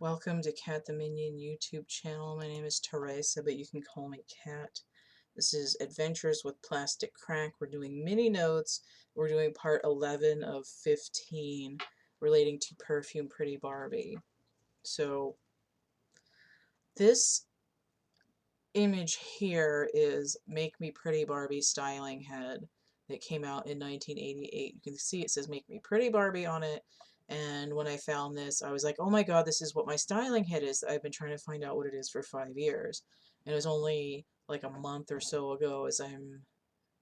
Welcome to CATtheMinion YouTube channel. My name is Teresa, but you can call me Cat. This is Adventures with Plastic Crack. We're doing mini notes. We're doing part 11 of 15 relating to Perfume Pretty Barbie. So this image here is Make Me Pretty Barbie styling head that came out in 1988. You can see it says Make Me Pretty Barbie on it. And when I found this, I was like, oh my god, this is what my styling head is. I've been trying to find out what it is for 5 years. And it was only like a month or so ago as I'm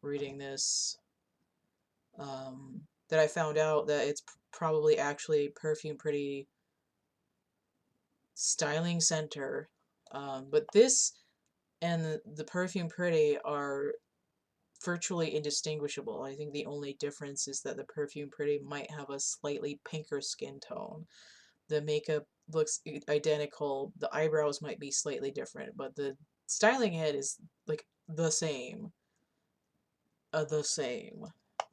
reading this that I found out that it's probably actually Perfume Pretty Styling Center. But this and the Perfume Pretty are virtually indistinguishable. I think the only difference is that the Perfume Pretty might have a slightly pinker skin tone. The makeup looks identical. The eyebrows might be slightly different, but the styling head is like the same. The same.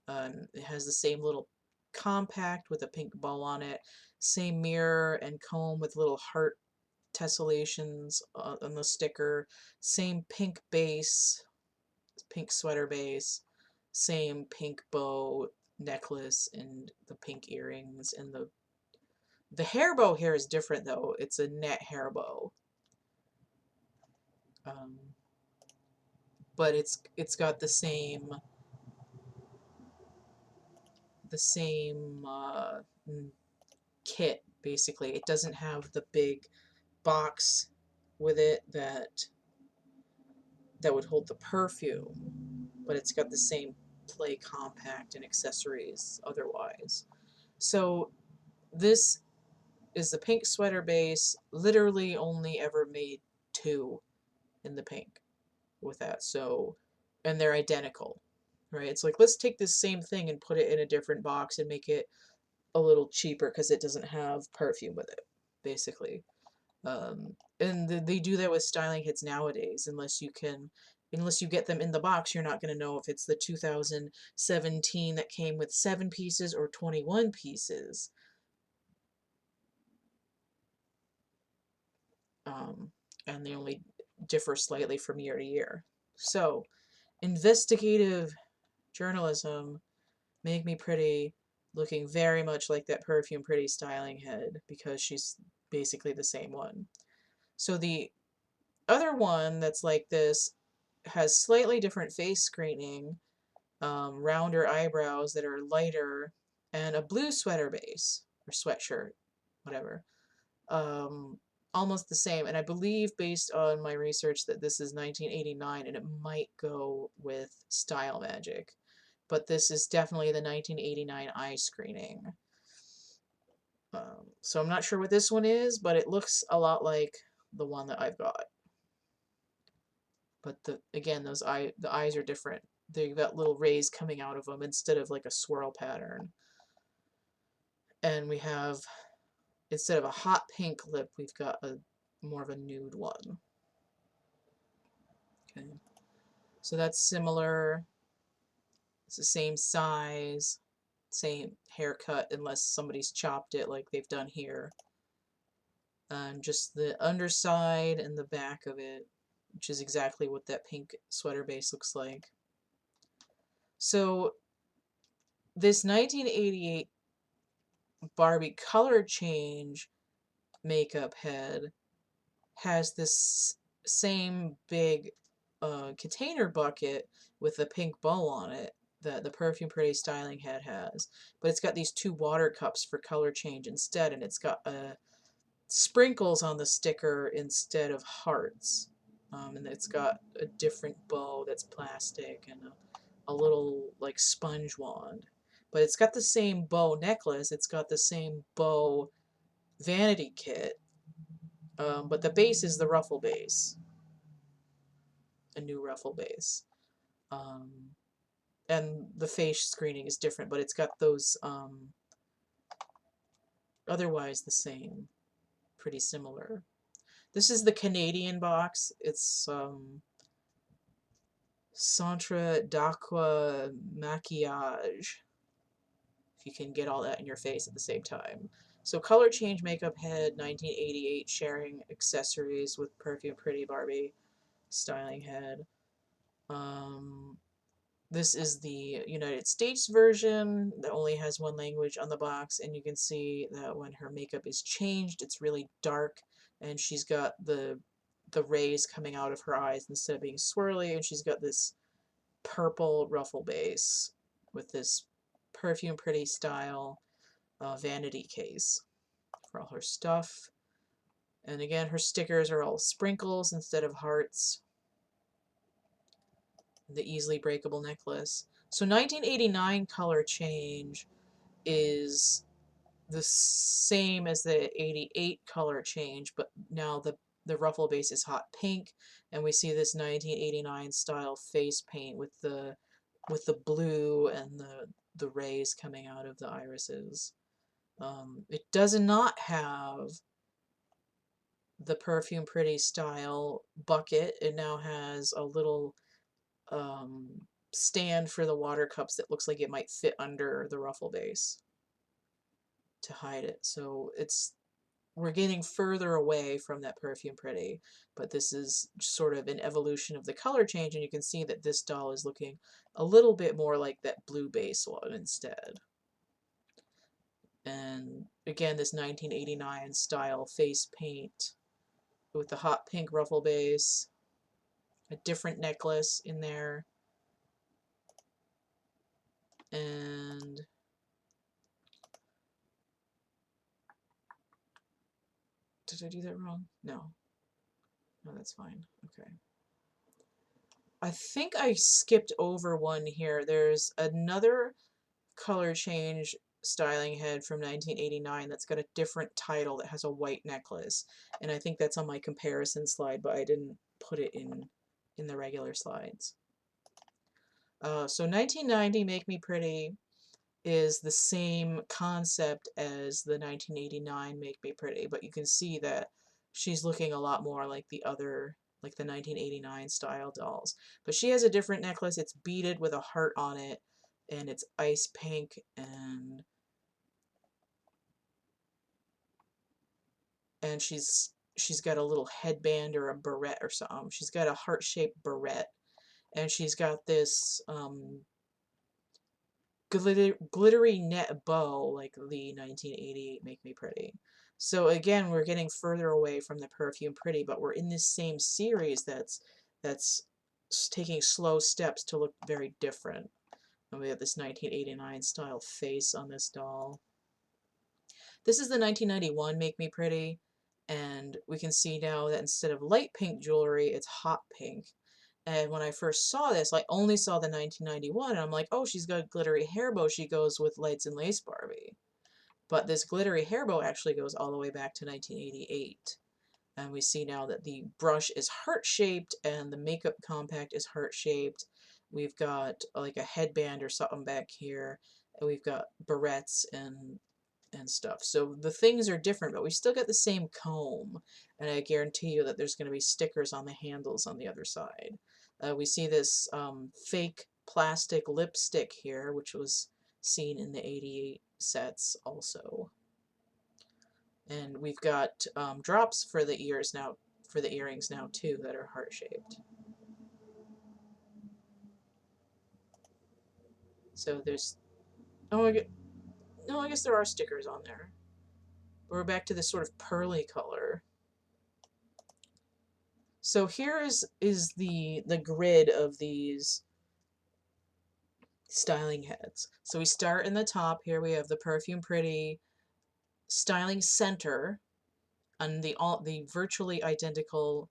It has the same little compact with a pink bow on it. Same mirror and comb with little heart tessellations on the sticker. Same pink base, pink sweater base, same pink bow necklace and the pink earrings, and the hair bow here is different though. It's a net hair bow. But it's got the same kit basically. It doesn't have the big box with it that would hold the perfume, but it's got the same play compact and accessories otherwise. So this is the pink sweater base. Literally only ever made 2 in the pink with that. So, and they're identical, right? It's like, let's take this same thing and put it in a different box and make it a little cheaper because it doesn't have perfume with it, basically. And they do that with styling hits nowadays. Unless you get them in the box, you're not going to know if it's the 2017 that came with 7 pieces or 21 pieces. And they only differ slightly from year to year. So, investigative journalism, Make Me Pretty, looking very much like that Perfume Pretty styling head because she's basically the same one. So the other one that's like this has slightly different face screening, rounder eyebrows that are lighter, and a blue sweater base, or sweatshirt, whatever. Almost the same, and I believe based on my research that this is 1989 and it might go with Style Magic, but this is definitely the 1989 eye screening. So I'm not sure what this one is, but it looks a lot like the one that I've got. But again, the eyes are different. They've got little rays coming out of them instead of like a swirl pattern. And we have, instead of a hot pink lip, we've got a more of a nude one. Okay, so that's similar. It's the same size, same haircut, unless somebody's chopped it like they've done here. Just the underside and the back of it, which is exactly what that pink sweater base looks like. So this 1988 Barbie color change makeup head has this same big container bucket with the pink bow on it that the Perfume Pretty styling head has, but it's got these 2 water cups for color change instead, and it's got sprinkles on the sticker instead of hearts, and it's got a different bow that's plastic and a little like sponge wand, but it's got the same bow necklace, it's got the same bow vanity kit, but the base is the ruffle base, a new ruffle base. And the face screening is different, but it's got those otherwise the same, pretty similar. This is the Canadian box. It's Centre d'Aqua Maquillage, if you can get all that in your face at the same time. So Color Change Makeup Head 1988 sharing accessories with Perfume Pretty Barbie styling head. This is the United States version that only has one language on the box, and you can see that when her makeup is changed, it's really dark, and she's got the rays coming out of her eyes instead of being swirly, and she's got this purple ruffle base with this Perfume Pretty style vanity case for all her stuff. And again, her stickers are all sprinkles instead of hearts. The easily breakable necklace. So 1989 color change is the same as the 88 color change, but now the ruffle base is hot pink, and we see this 1989 style face paint with the blue and the rays coming out of the irises. It does not have the Perfume Pretty style bucket. It now has a little stand for the water cups that looks like it might fit under the ruffle base to hide it. So we're getting further away from that Perfume Pretty, but this is sort of an evolution of the color change, and you can see that this doll is looking a little bit more like that blue base one instead. And again, this 1989 style face paint with the hot pink ruffle base, a different necklace in there, and did I do that wrong? No. No, that's fine. Okay. I think I skipped over one here. There's another color change styling head from 1989 that's got a different title that has a white necklace. And I think that's on my comparison slide, but I didn't put it in the regular slides. So 1990 Make Me Pretty is the same concept as the 1989 Make Me Pretty, but you can see that she's looking a lot more like the other, like the 1989 style dolls. But she has a different necklace. It's beaded with a heart on it, and it's ice pink, and she's got a little headband or a barrette or something. She's got a heart-shaped barrette, and she's got this glittery net bow like the 1988 Make Me Pretty. So again, we're getting further away from the Perfume Pretty, but we're in this same series that's taking slow steps to look very different. And we have this 1989 style face on this doll. This is the 1991 Make Me Pretty, and we can see now that instead of light pink jewelry, it's hot pink. And when I first saw this, I only saw the 1991, and I'm like, oh, she's got a glittery hair bow. She goes with Lights and Lace Barbie. But this glittery hair bow actually goes all the way back to 1988. And we see now that the brush is heart-shaped and the makeup compact is heart-shaped. We've got like a headband or something back here, and we've got barrettes and stuff. So the things are different, but we still get the same comb, and I guarantee you that there's going to be stickers on the handles on the other side. We see this fake plastic lipstick here, which was seen in the 88 sets also. And we've got drops for the ears now, for the earrings now too, that are heart-shaped. So there's, oh, I guess there are stickers on there. We're back to this sort of pearly color. So here is the grid of these styling heads. So we start in the top. Here we have the Perfume Pretty styling center on the virtually identical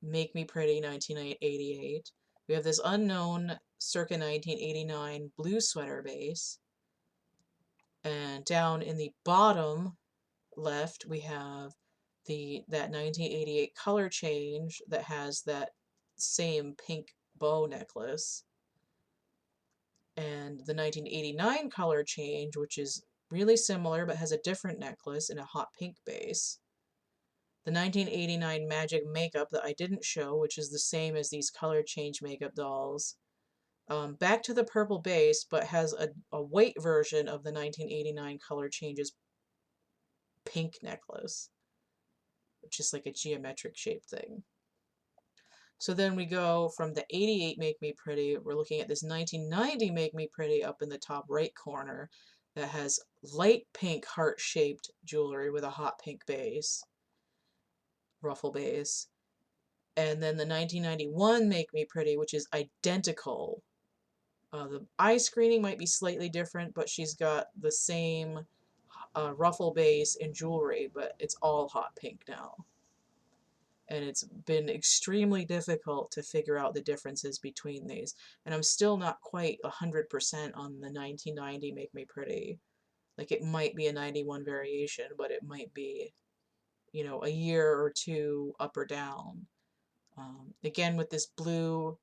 Make Me Pretty 1988. We have this unknown circa 1989 blue sweater base. And down in the bottom left we have that 1988 color change that has that same pink bow necklace, and the 1989 color change, which is really similar but has a different necklace in a hot pink base. The 1989 Magic makeup that I didn't show, which is the same as these color change makeup dolls. Back to the purple base, but has a white version of the 1989 color changes pink necklace, which is like a geometric shaped thing. So then we go from the 88 Make Me Pretty, we're looking at this 1990 Make Me Pretty up in the top right corner that has light pink heart-shaped jewelry with a hot pink base, ruffle base. And then the 1991 Make Me Pretty, which is identical. The eye screening might be slightly different, but she's got the same ruffle base and jewelry, but it's all hot pink now. And it's been extremely difficult to figure out the differences between these. And I'm still not quite 100% on the 1990 Make Me Pretty. Like, it might be a 91 variation, but it might be, you know, a year or two up or down. Again, with this blue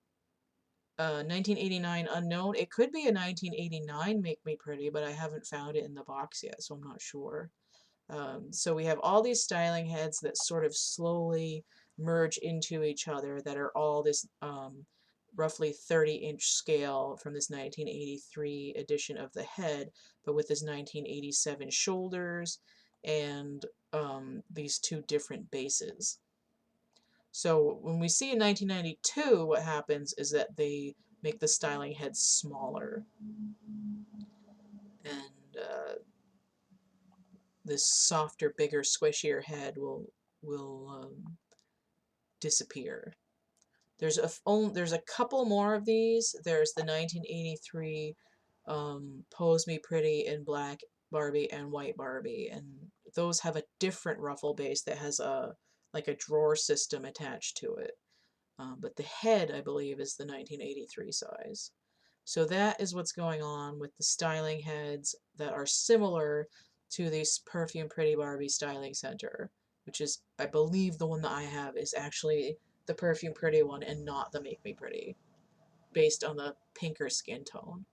1989 unknown, it could be a 1989 Make Me Pretty, but I haven't found it in the box yet, so I'm not sure. So we have all these styling heads that sort of slowly merge into each other that are all this roughly 30-inch scale from this 1983 edition of the head, but with this 1987 shoulders and these two different bases. So when we see in 1992, what happens is that they make the styling heads smaller. And this softer, bigger, squishier head will disappear. There's a couple more of these. There's the 1983 Pose Me Pretty in black Barbie and white Barbie, and those have a different ruffle base that has like a drawer system attached to it. But the head, I believe, is the 1983 size. So that is what's going on with the styling heads that are similar to this Perfume Pretty Barbie Styling Center, which is, I believe, the one that I have is actually the Perfume Pretty one and not the Make Me Pretty, based on the pinker skin tone.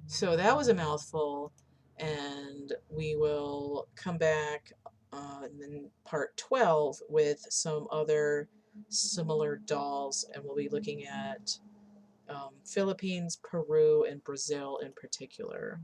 So that was a mouthful, and we will come back in part 12 with some other similar dolls, and we'll be looking at Philippines, Peru, and Brazil in particular.